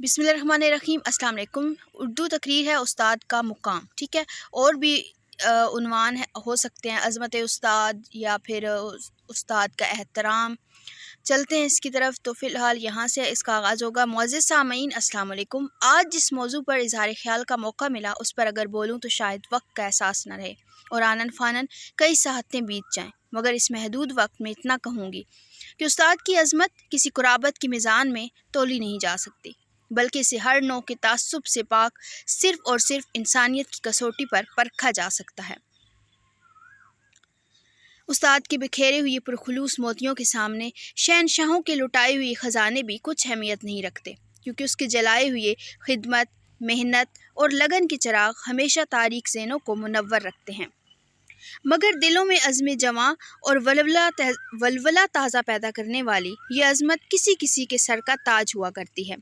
बिस्मिल्लाहिर्रहमानिर्रहीम। अस्सलाम वालेकुम। उर्दू तकरीर है उस्ताद का मुकाम। ठीक है, और भी उन्वान हो सकते हैं, अज़मत उस्ताद या फिर उस्ताद का एहतराम। चलते हैं इसकी तरफ। तो फ़िलहाल यहाँ से इसका आगाज़ होगा। मुअज़्ज़िज़ सामीन अस्सलाम वालेकुम। आज जिस मौजू पर इज़हार ख़्याल का मौका मिला उस पर अगर बोलूँ तो शायद वक्त का एहसास न रहे और आनन फ़ानन कई साहतें बीत जाएँ, मगर इस महदूद वक्त में इतना कहूँगी कि उस्ताद की अज़मत किसी कुराबत की मीज़ान में तोली नहीं जा सकती, बल्कि इसे हर नौ के तासुब से पाक सिर्फ़ और सिर्फ इंसानियत की कसौटी पर परखा जा सकता है। उस्ताद के बिखेरे हुए पुरखुलूस मोतियों के सामने शहनशाहों के लुटाए हुए ख़जाने भी कुछ अहमियत नहीं रखते, क्योंकि उसके जलाए हुए खिदमत, मेहनत और लगन के चिराग हमेशा तारीक ज़हनों को मुनव्वर रखते हैं। मगर दिलों में अज़्म जवां और वलवला ताज़ा पैदा करने वाली ये अज़मत किसी किसी के सर का ताज हुआ करती है।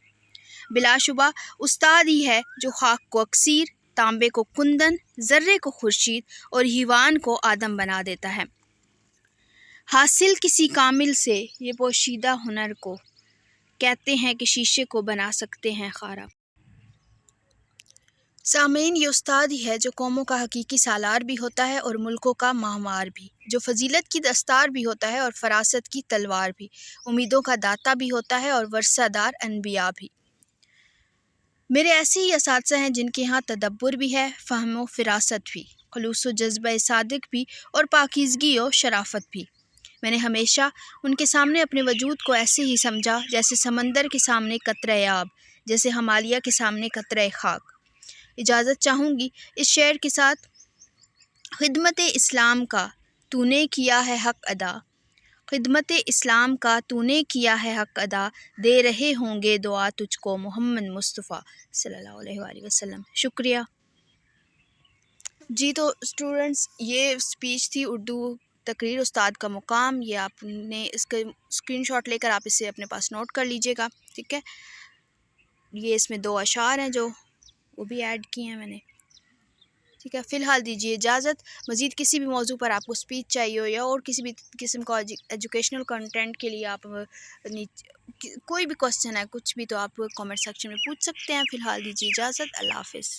बिलाशुबा उस्ताद ही है जो खाक को अक्सीर, तांबे को कुंदन, ज़र्रे को खुर्शीद और हीवान को आदम बना देता है। हासिल किसी कामिल से ये पोशीदा हुनर को कहते हैं कि शीशे को बना सकते हैं खारा। सामीन, ये उस्ताद ही है जो कौमों का हकीकी सालार भी होता है और मुल्कों का माहवार भी, जो फजीलत की दस्तार भी होता है और फरासत की तलवार भी, उम्मीदों का दाता भी होता है और वर्सादार अनबिया भी। मेरे ऐसे ही असातिज़ा हैं जिनके यहाँ तदब्बुर भी है, फ़हम व फ़िरासत भी, खुलूस व जज्बा सादिक भी और पाकीज़गी व शराफत भी। मैंने हमेशा उनके सामने अपने वजूद को ऐसे ही समझा जैसे समंदर के सामने कतरे आब, जैसे हिमालय के सामने कतरे खाक। इजाज़त चाहूँगी इस शेर के साथ। खिदमत इस्लाम का तूने किया है हक़ अदा, खिदमत इस्लाम का तूने किया है हक़ अदा, दे रहे होंगे दुआ तुझको मोहम्मद मुस्तफ़ा सल्लल्लाहु अलैहि वसल्लम। शुक्रिया जी। तो स्टूडेंट्स, ये स्पीच थी उर्दू तकरीर उस्ताद का मुकाम। ये आपने इसका स्क्रीनशॉट लेकर आप इसे अपने पास नोट कर लीजिएगा। ठीक है, ये इसमें 2 अशार हैं जो वो भी ऐड किए हैं मैंने। ठीक है, फ़िलहाल दीजिए इजाज़त। मज़ीद किसी भी मौजू पर आपको स्पीच चाहिए हो या और किसी भी किस्म का एजुकेशनल कंटेंट के लिए आप कोई भी क्वेश्चन है, कुछ भी, तो आप कमेंट सेक्शन में पूछ सकते हैं। फ़िलहाल दीजिए इजाज़त। अल्लाह हाफ़िज़।